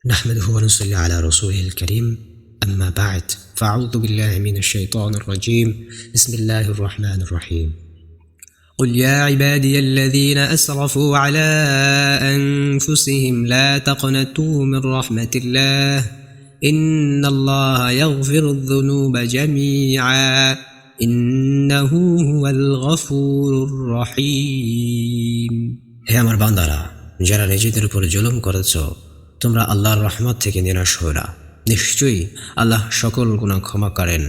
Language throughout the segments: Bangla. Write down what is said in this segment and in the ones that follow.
نحمده ونصلي على رسوله الكريم أما بعد فأعوذ بالله من الشيطان الرجيم بسم الله الرحمن الرحيم قل يا عبادي الذين أسرفوا على أنفسهم لا تقنطوا من رحمة الله إن الله يغفر الذنوب جميعا إنه هو الغفور الرحيم হে আমার বান্দারা, যারা নিজেদের উপর জুলুম করেছো, তোমরা আল্লাহর রহমত থেকে নিরাশ হও না। নিশ্চয়ই আল্লাহ সকল গুনাহ ক্ষমা করেন,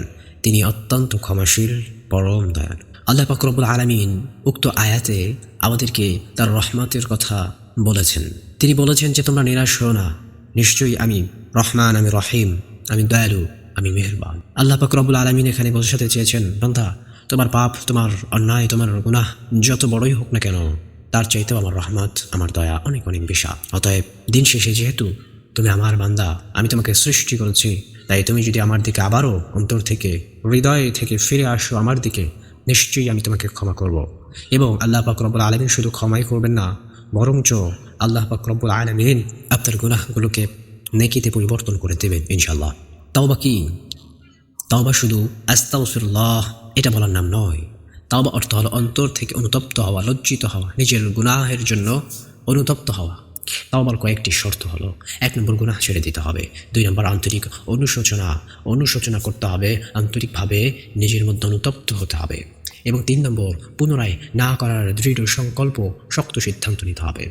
তিনি অত্যন্ত ক্ষমাশীল, পরম দয়ালু। আল্লাহ পাক রব্বুল আলামিন উক্ত আয়াতে আমাদেরকে তার রহমতের কথা বলেছেন। তিনি বলেছেন যে তোমরা নিরাশ হও না, নিশ্চয়ই আমি রহমান, আমি রহিম, আমি দয়ালু, আমি মেহেরবান। আল্লাহ পাক রব্বুল আলামিন এখানে বোঝাতে চেয়েছেন, বান্দা, তোমার পাপ, তোমার অন্যায়, তোমার গুনাহ যত বড়ই হোক না কেন, তার চাইতেও আমার রহমত, আমার দয়া অনেক অনেক বিশাল। অতএব দিন শেষে যেহেতু তুমি আমার বান্দা, আমি তোমাকে সৃষ্টি করেছি, তাই তুমি যদি আমার দিকে আবারও অন্তর থেকে, হৃদয় থেকে ফিরে আসো আমার দিকে, নিশ্চয়ই আমি তোমাকে ক্ষমা করব। এবং আল্লাহ পাক রব্বুল আলামিন শুধু ক্ষমাই করবেন না, বরঞ্চ আল্লাহ পাক রব্বুল আলামিন আপনার গুনাহগুলোকে নেকিতে পরিবর্তন করে দেবেন ইনশাআল্লাহ। তাওবা কি? তাওবা শুধু আস্তাগফিরুল্লাহ এটা বলার নাম নয়। তাওবা অর্থ হলো অন্তর থেকে অনুতপ্ত হওয়া, লজ্জিত হওয়া, নিজের গুনাহের জন্য অনুতপ্ত হওয়া। তাওবার কয়েকটি শর্ত হলো, 1 নম্বর গুনাহ ছেড়ে দিতে হবে, 2 নম্বর আন্তরিক অনুশোচনা করতে হবে, আন্তরিকভাবে নিজের মধ্যে অনুতপ্ত হতে হবে, এবং 3 নম্বর পুনরায় না করার দৃঢ় সংকল্প, শক্ত সিদ্ধান্ত নিতে হবে।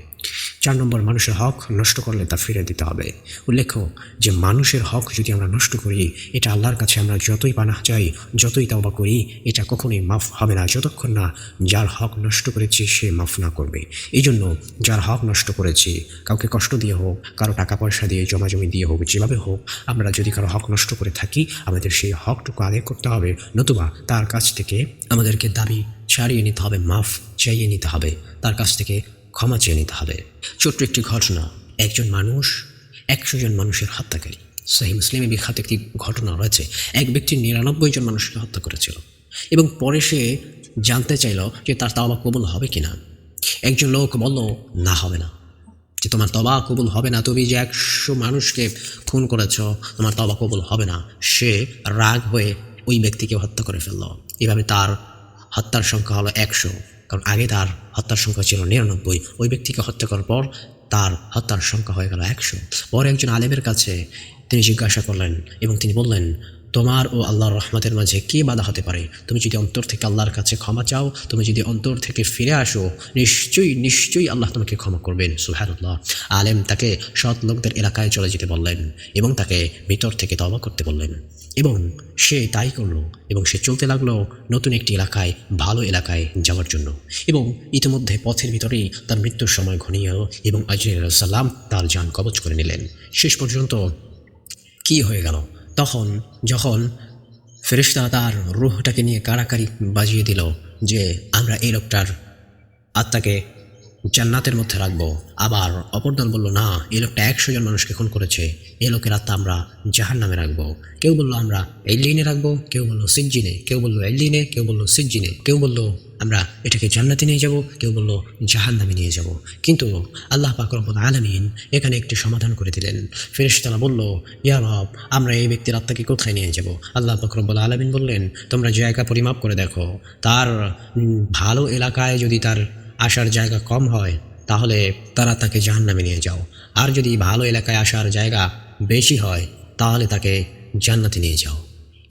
4 নম্বর মানুষের হক নষ্ট করলে তা ফিরে দিতে হবে। উল্লেখ্য যে মানুষের হক যদি আমরা নষ্ট করি, এটা আল্লাহর কাছে আমরা যতই পানাহ চাই, যতই তাওবা করি, এটা কখনোই মাফ হবে না যতক্ষণ না যার হক নষ্ট করেছি সে মাফ না করবে। এই জন্য যার হক নষ্ট করেছি, কাউকে কষ্ট দিয়ে হোক, কারো টাকা পয়সা দিয়ে, জমাজমি দিয়ে হোক, যেভাবে হোক, আমরা যদি কারো হক নষ্ট করে থাকি, আমাদের সেই হকটুকু আদায় করতে হবে, নতুবা তার কাছ থেকে আমাদেরকে দাবি ছাড়িয়ে নিতে হবে, মাফ চাইয়ে নিতে হবে, তার কাছ থেকে ক্ষমা চেয়ে নিতে হবে। ছোট্ট একটি ঘটনা, একজন মানুষ 100 জন মানুষের হত্যাকারী। সহিহ মুসলিমে বিখ্যাত একটি ঘটনা রয়েছে, এক ব্যক্তি 99 জন মানুষকে হত্যা করেছিল, এবং পরে সে জানতে চাইল যে তার তওবা কবুল হবে কিনা। একজন লোক বলল, না, হবে না, যে তোমার তওবা কবুল হবে না, তুমি যে 100 মানুষকে খুন করেছ, তোমার তওবা কবুল হবে না। সে রাগ হয়ে ওই ব্যক্তিকে হত্যা করে ফেলল। এভাবে তার হত্যার সংখ্যা হলো 100, কারণ আগে তার হত্যার সংখ্যা ছিল 99। ওই ব্যক্তিকে হত্যা করার পর তার হত্যার সংখ্যা হয়ে গেল 100। পরে একজন আলেমের কাছে তিনি জিজ্ঞাসা করলেন, এবং তিনি বললেন, তোমার ও আল্লাহর রহমতের মাঝে কি বাধা হতে পারে? তুমি যদি অন্তর থেকে আল্লাহর কাছে ক্ষমা চাও, তুমি যদি অন্তর থেকে ফিরে আসো, নিশ্চয়ই আল্লাহ তোমাকে ক্ষমা করবেন। সুবহানাল্লাহ। আলেম তাকে সৎ লোকদের এলাকায় চলে যেতে বললেন, এবং তাকে ভিতর থেকে তওবা করতে বললেন, এবং সে তাই করল, এবং সে চলতে লাগলো নতুন একটি এলাকায়, ভালো এলাকায় যাওয়ার জন্য। এবং ইতিমধ্যে পথের ভিতরেই তার মৃত্যুর সময় ঘনিয়ে এলো, এবং আজরাইল আলাইহিস সালাম তার জান কবজ করে নিলেন। শেষ পর্যন্ত কি হয়ে গেল? যখন ফেরেশতা তার রূহটাকে নিয়ে কাড়াকাড়ি বাজিয়ে দিল যে আমরা এই লোকটার আত্মাকে জান্নাতের মধ্যে রাখবো, আবার অপর দল বলল, না, এই লোকটা 100 জন মানুষকে খুন করেছে, এই লোকের আত্মা আমরা জাহান্নামে রাখবো। কেউ বলল আমরা এলিনে রাখবো, কেউ বলল সিজ্জিনে, কেউ বলল এলিনে, কেউ বলল সিজ্জিনে, কেউ বলল আমরা এটাকে জান্নাতে নিয়ে যাব, কেউ বলল জাহান্নামে নিয়ে যাব। কিন্তু আল্লাহ পাক রব্বুল আলামিন এখানে একটি সমাধান করে দিলেন। ফেরেশতারা বলল, ইয়া রব, আমরা এই ব্যক্তির আত্মাকে কোথায় নিয়ে যাব? আল্লাহ পাক রব্বুল আলামিন বললেন, তোমরা জায়গা পরিমাপ করে দেখো, তার ভালো এলাকায় যদি তার আসার জায়গা কম হয়, তাহলে তারা তাকে জাহান্নামে নিয়ে যাও, আর যদি ভালো এলাকায় আসার জায়গা বেশি হয়, তাহলে তাকে জান্নাতে নিয়ে যাও।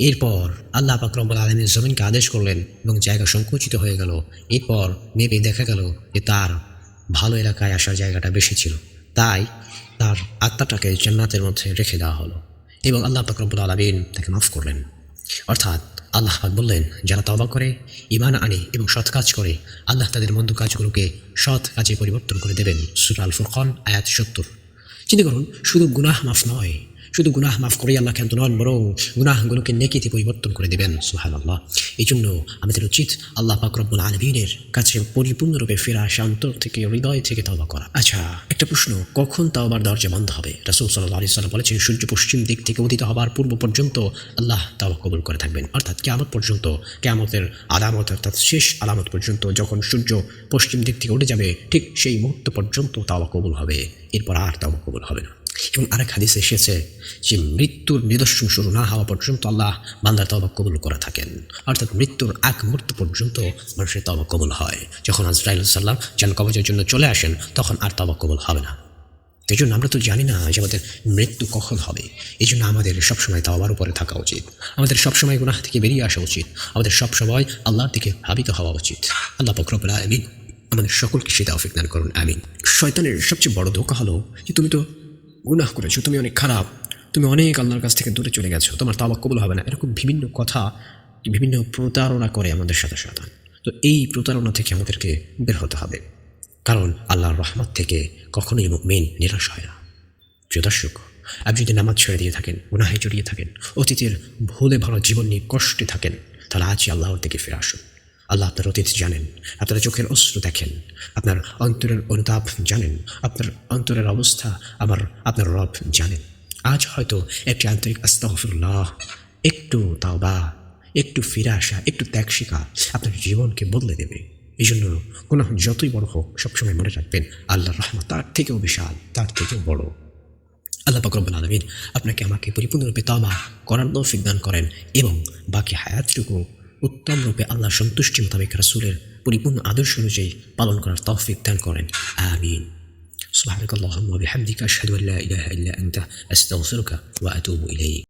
এরপর আল্লাহ পাক রব্বুল আলামিন জমিনকে আদেশ করলেন, এবং জায়গা সংকুচিত হয়ে গেল। এরপর মেপে দেখা গেল যে তার ভালো এলাকায় আসার জায়গাটা বেশি ছিল, তাই তার আত্মাটাকে জান্নাতের মধ্যে রেখে দেওয়া হলো, এবং আল্লাহ পাক রব্বুল আলামিন তাকে মাফ করলেন। অর্থাৎ আল্লাহ পাক বললেন, যারা তওবা করে, ঈমান আনে এবং সৎ কাজ করে, আল্লাহ তাদের মন্দ কাজগুলোকে সৎ কাজে পরিবর্তন করে দেবেন। সূরা আল ফুরকান আয়াত 70। চিন্তা করুন, শুধু গুনাহ মাফ নয়, শুধু গুনাহ মাফ করে আল্লাহ ক্ষান্ত নন, বরং গুনাহগুলোকে নেকিতে পরিবর্তন করে দেবেন। সুবহানাল্লাহ। এই জন্য আমাদের উচিত আল্লাহ পাক রব্বুল আলামিনের কাছে পরিপূর্ণরূপে ফিরে আসা, অন্তর থেকে, হৃদয় থেকে তওবা করা। আচ্ছা, একটা প্রশ্ন, কখন তাওবার দরজা বন্ধ হবে? রাসূল সাল্লাল্লাহু আলাইহি ওয়াসাল্লাম বলেছেন, সূর্য পশ্চিম দিক থেকে উদিত হবার পূর্ব পর্যন্ত আল্লাহ তাওবা কবুল করে থাকবেন। অর্থাৎ কিয়ামত পর্যন্ত, কিয়ামতের আলামত, অর্থাৎ শেষ আলামত পর্যন্ত, যখন সূর্য পশ্চিম দিক থেকে উঠে যাবে, ঠিক সেই মুহূর্ত পর্যন্ত তাওবা কবুল হবে, এরপর আর তাওবা কবুল হবে না। এবং আরেক হাদিসে এসেছে যে মৃত্যুর নিদর্শন শুরু না হওয়া পর্যন্ত আল্লাহ বান্দার তওবা কবুল করে থাকেন, অর্থাৎ মৃত্যুর আগ মুহূর্ত পর্যন্ত মানুষের তওবা কবুল হয়। যখন আজরাইল সাল্লাম জান কবজের জন্য চলে আসেন তখন আর তওবা কবুল হবে না। এই জন্য আমরা তো জানি না যে আমাদের মৃত্যু কখন হবে। এই জন্য আমাদের সবসময় তওবার উপরে থাকা উচিত, আমাদের সবসময় গুনাহ থেকে বেরিয়ে আসা উচিত, আমাদের সবসময় আল্লাহর দিকে ধাবিত হওয়া উচিত। আল্লাহ পাক রব্বুল আলামিন আমাদের সকলকে সে তৌফিক দান করুন, আমিন। শয়তানের সবচেয়ে বড় ধোঁকা হলো যে তুমি তো গুনাহ করেছো, তুমি অনেক খারাপ, তুমি অনেক আল্লাহর কাছ থেকে দূরে চলে গেছো, তোমার তওবা কবুল হবে না, এরকম বিভিন্ন কথা, বিভিন্ন প্রতারণা করে আমাদের সাথে শয়তান। তো এই প্রতারণা থেকে আমাদেরকে বের হতে হবে, কারণ আল্লাহর রহমত থেকে কখনোই মুমিন নিরাশ হয় না। প্রিয় দর্শক, আপনি যদি নামাজ ছেড়ে দিয়ে থাকেন, গুনাহে জড়িয়ে থাকেন, অতীতের ভুলে ভালো জীবন নিয়ে কষ্টে থাকেন, তাহলে আজই আল্লাহর দিকে ফিরে আসুন। আল্লাহ আপনার অতীত জানেন, আপনার চোখের অশ্রু দেখেন, আপনার অন্তরের অনুতাপ জানেন, আপনার অন্তরের অবস্থা আপনার রব জানেন। আজ হয়তো একটি আন্তরিক আস্তাগফিরুল্লাহ, একটু তাওবা, একটু ফিরে আসা, একটু ত্যাগ শিখা আপনার জীবনকে বদলে দেবে। এই জন্য গুনাহ যতই বড় হোক সবসময় মনে রাখবেন আল্লাহর রহমত তার থেকেও বিশাল, তার থেকেও বড়। আল্লাহ পাক রব্বুল আলামিন আপনাকে আমাকে পরিপূর্ণরূপে তওবা করার তৌফিক দান করেন এবং বাকি হায়াতটুকু উত্তম রূপে আল্লাহর সন্তুষ্টি মোতাবেক রাসূলের পরিপূর্ণ আদর্শ অনুযায়ী পালন করার তৌফিক দান করেন, আমিন। সুবহানাকাল্লাহুম্মা ওয়া বিহামদিকা আশহাদু আল্লা ইলাহা ইল্লা আনতা আস্তাগফিরুকা ওয়া আতুবু ইলাইক।